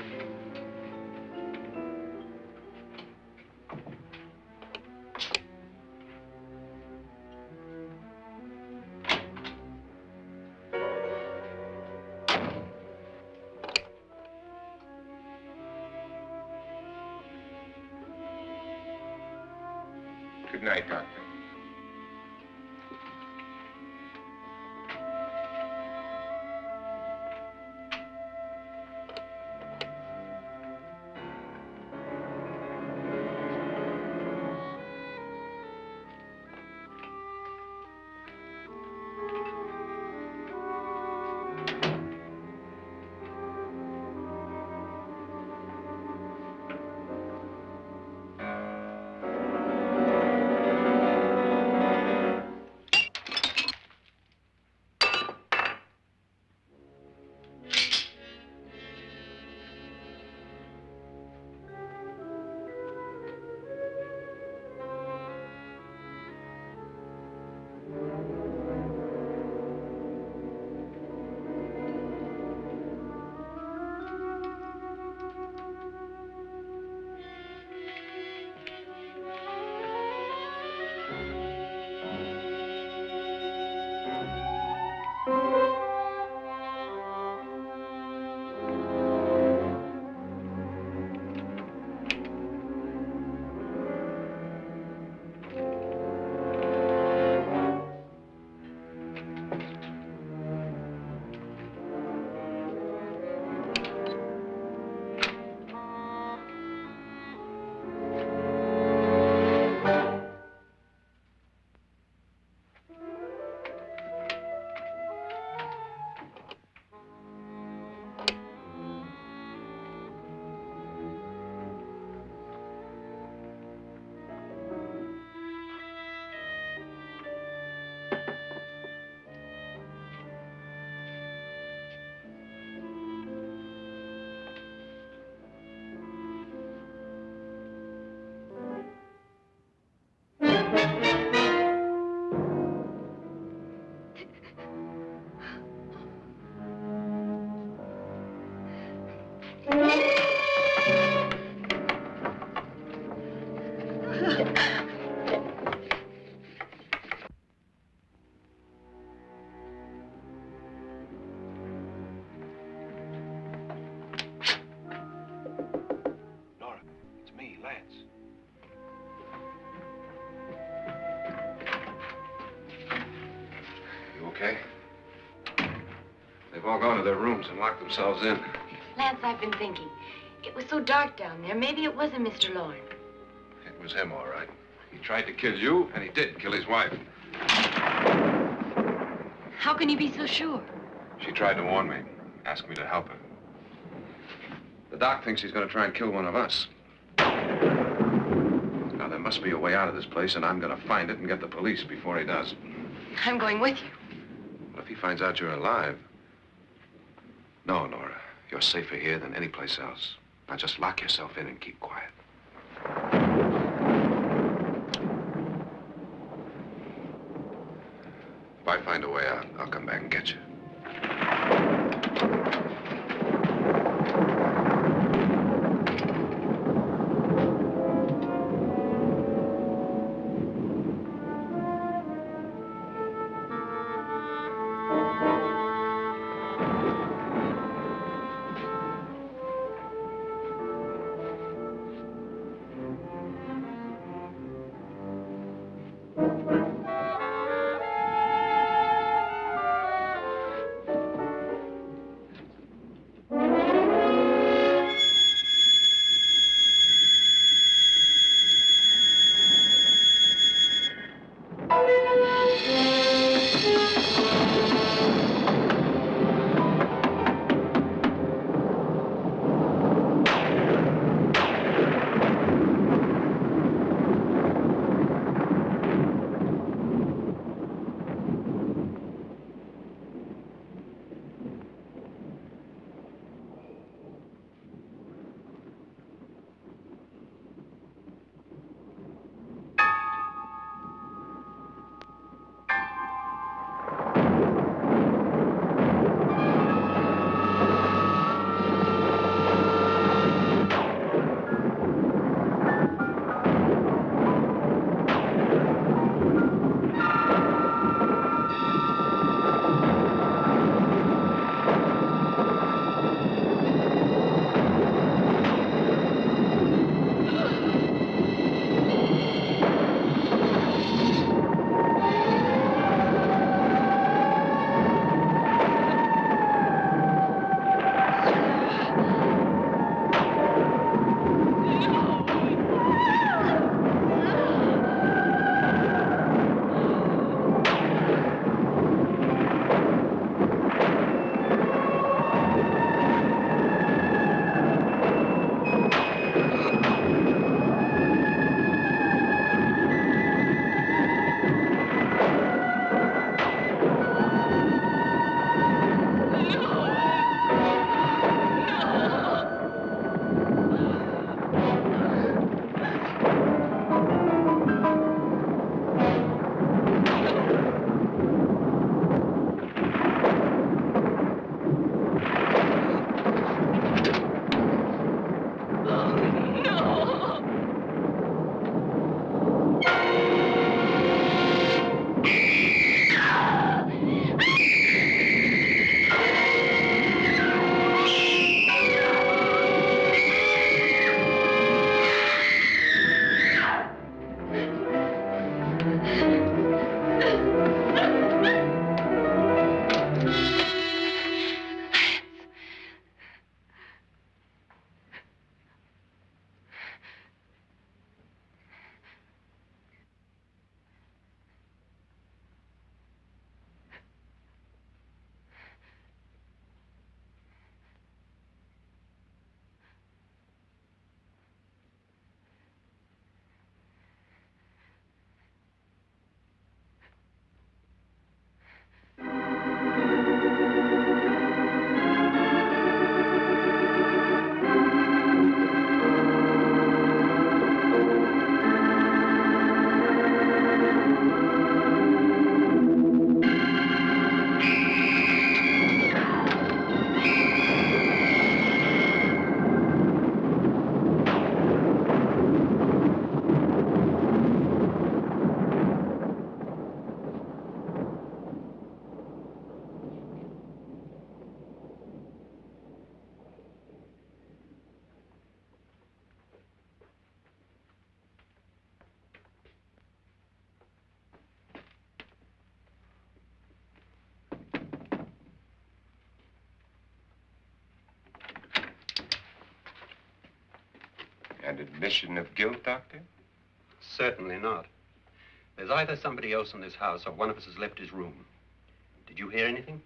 Good night, Doctor. Okay? They've all gone to their rooms and locked themselves in. Lance, I've been thinking. It was so dark down there. Maybe it wasn't Mr. Lorne. It was him, all right. He tried to kill you, and he did kill his wife. How can you be so sure? She tried to warn me, asked me to help her. The doc thinks he's going to try and kill one of us. Now, there must be a way out of this place, and I'm going to find it and get the police before he does. I'm going with you. Well, if he finds out you're alive, No, Nora. You're safer here than any place else. Now just lock yourself in and keep quiet. If I find a way out, I'll come back and get you. An admission of guilt, Doctor? Certainly not. There's either somebody else in this house or one of us has left his room. Did you hear anything?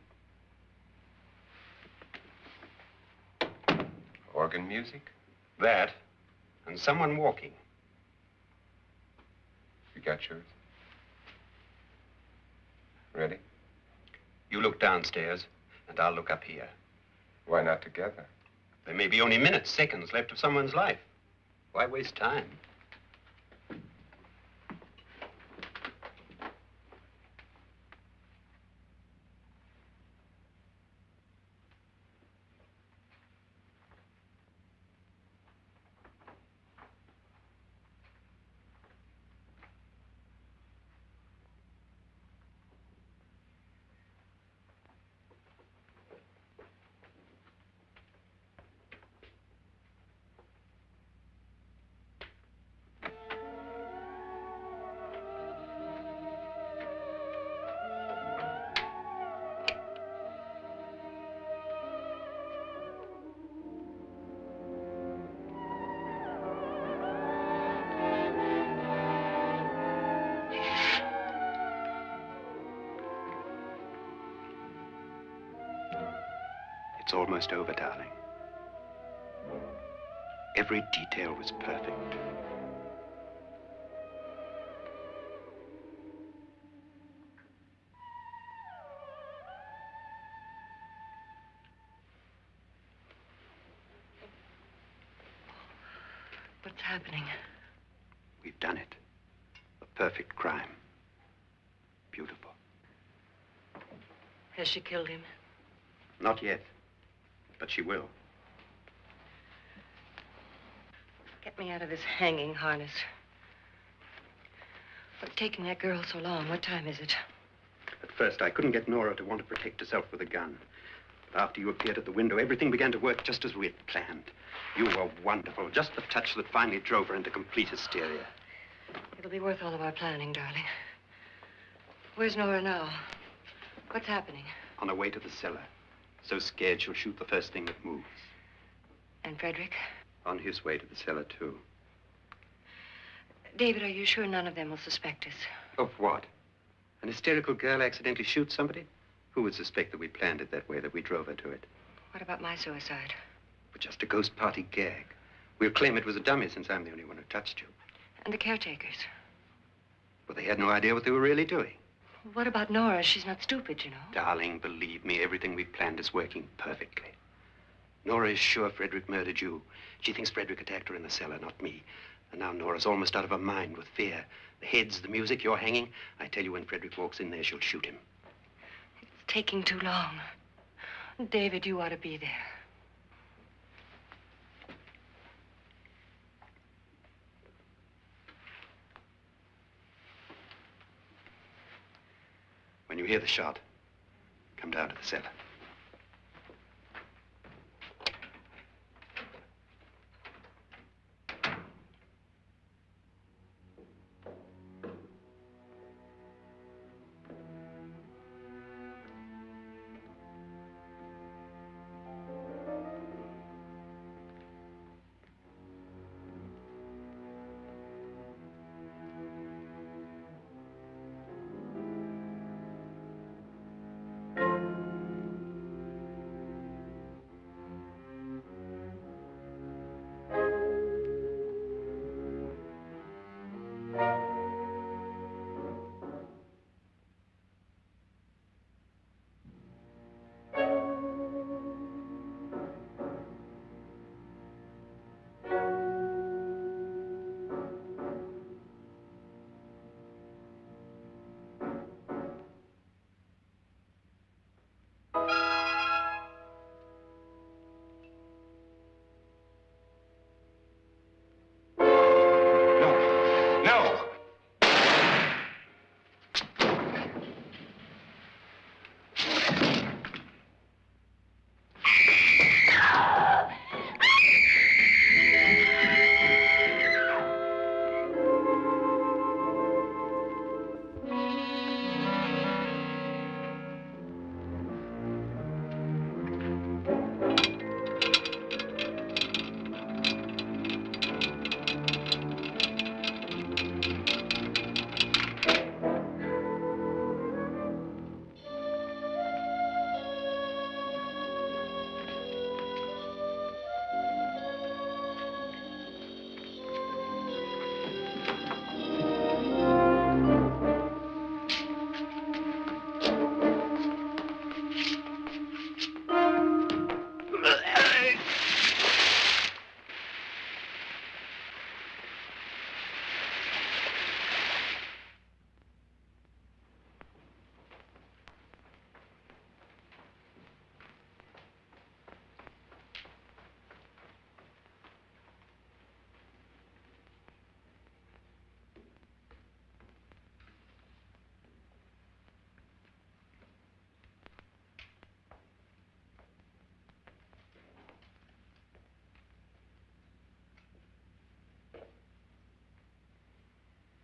Organ music? That, and someone walking. You got yours? Ready? You look downstairs, and I'll look up here. Why not together? There may be only minutes, seconds left of someone's life. Why waste time? It's almost over, darling. Every detail was perfect. What's happening? We've done it. A perfect crime. Beautiful. Has she killed him? Not yet, but she will. Get me out of this hanging harness. What's taking that girl so long? What time is it? At first, I couldn't get Nora to want to protect herself with a gun. But after you appeared at the window, everything began to work just as we had planned. You were wonderful. Just the touch that finally drove her into complete hysteria. It'll be worth all of our planning, darling. Where's Nora now? What's happening? On her way to the cellar. So scared she'll shoot the first thing that moves. And Frederick? On his way to the cellar, too. David, are you sure none of them will suspect us? Of what? An hysterical girl accidentally shoots somebody? Who would suspect that we planned it that way, that we drove her to it? What about my suicide? But just a ghost party gag. We'll claim it was a dummy since I'm the only one who touched you. And the caretakers? Well, they had no idea what they were really doing. What about Nora? She's not stupid, you know. Darling, believe me, everything we planned is working perfectly. Nora is sure Frederick murdered you. She thinks Frederick attacked her in the cellar, not me. And now Nora's almost out of her mind with fear. The heads, the music, you're hanging. I tell you, when Frederick walks in there, she'll shoot him. It's taking too long. David, you ought to be there. When you hear the shot, come down to the cellar.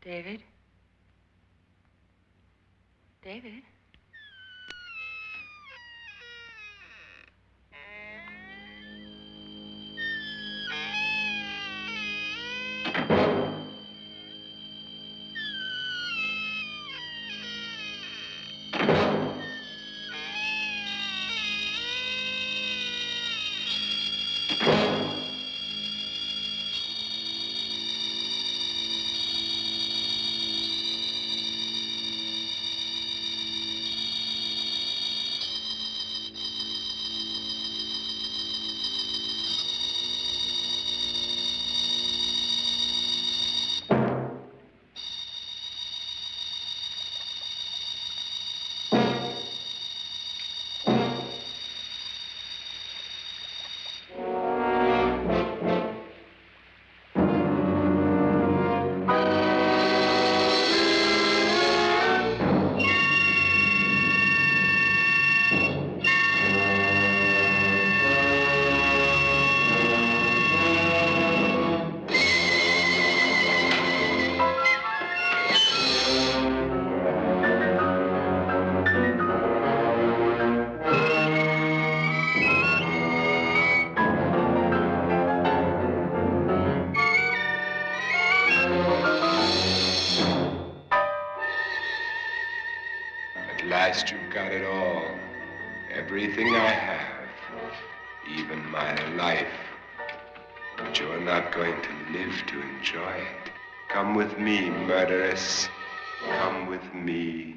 David? David? At last you've got it all. Everything I have. Even my life. But you're not going to live to enjoy it. Come with me, murderess. Come with me.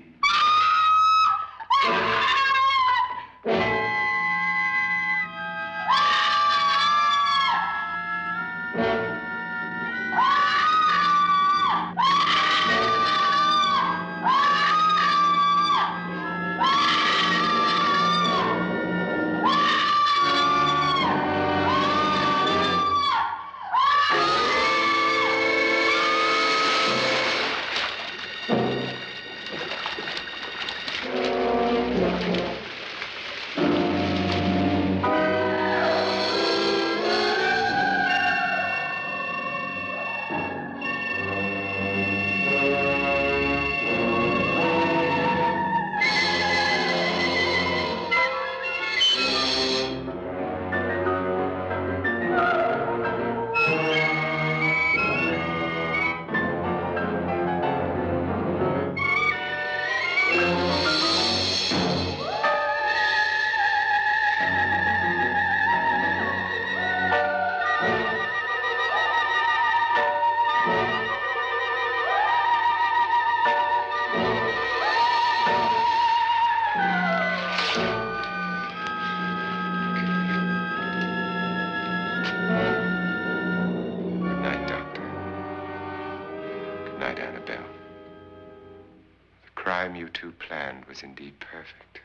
Was indeed perfect.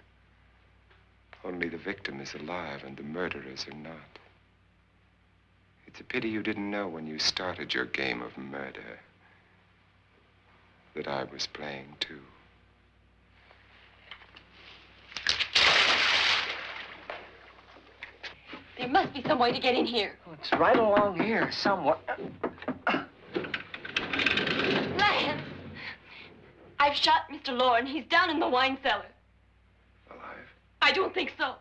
Only the victim is alive and the murderers are not. It's a pity you didn't know when you started your game of murder that I was playing too. There must be some way to get in here. Oh, it's right along here, somewhere. Lance! I've shot Mr. Loren. He's down in the wine cellar. Alive? I don't think so.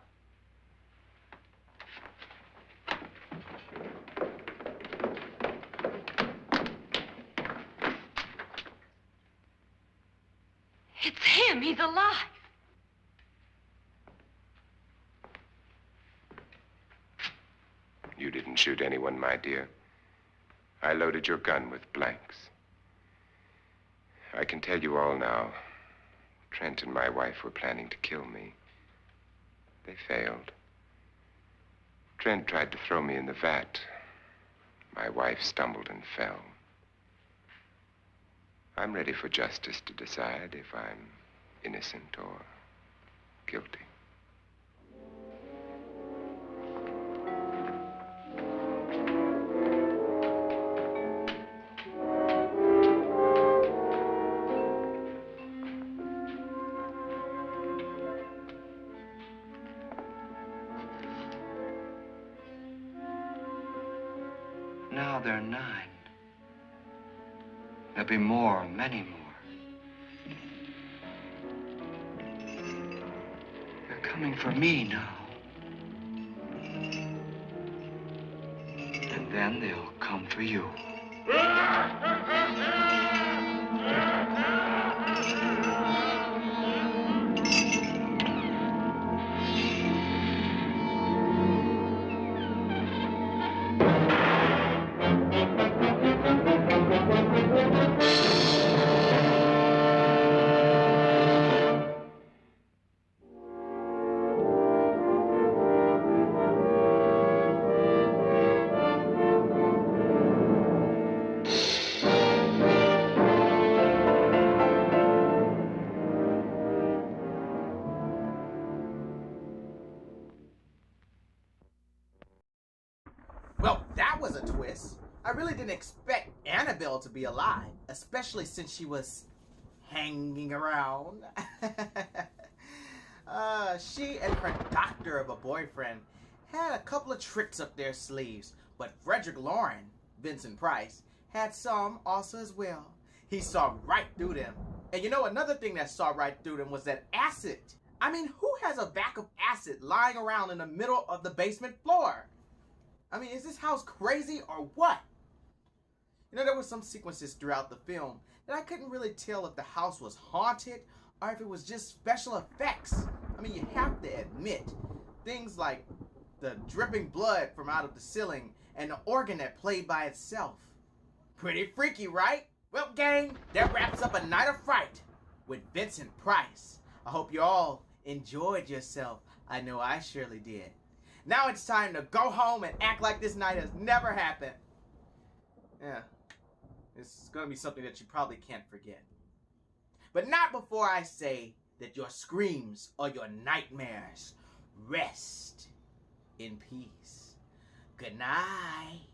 It's him. He's alive. You didn't shoot anyone, my dear. I loaded your gun with blanks. I can tell you all now. Trent and my wife were planning to kill me. They failed. Trent tried to throw me in the vat. My wife stumbled and fell. I'm ready for justice to decide if I'm innocent or guilty. Now they're 9. There'll be more, many more. They're coming for me now. And then they'll come for you. Well, that was a twist. I really didn't expect Annabelle to be alive, especially since she was hanging around. She and her doctor of a boyfriend had a couple of tricks up their sleeves, but Frederick Lauren, Vincent Price, had some also as well. He saw right through them. And you know, another thing that saw right through them was that acid. I mean, who has a vat of acid lying around in the middle of the basement floor? I mean, is this house crazy or what? You know, there were some sequences throughout the film that I couldn't really tell if the house was haunted or if it was just special effects. I mean, you have to admit, things like the dripping blood from out of the ceiling and the organ that played by itself. Pretty freaky, right? Well, gang, that wraps up a night of fright with Vincent Price. I hope you all enjoyed yourself. I know I surely did. Now it's time to go home and act like this night has never happened. Yeah, it's gonna be something that you probably can't forget. But not before I say that your screams or your nightmares rest in peace. Good night.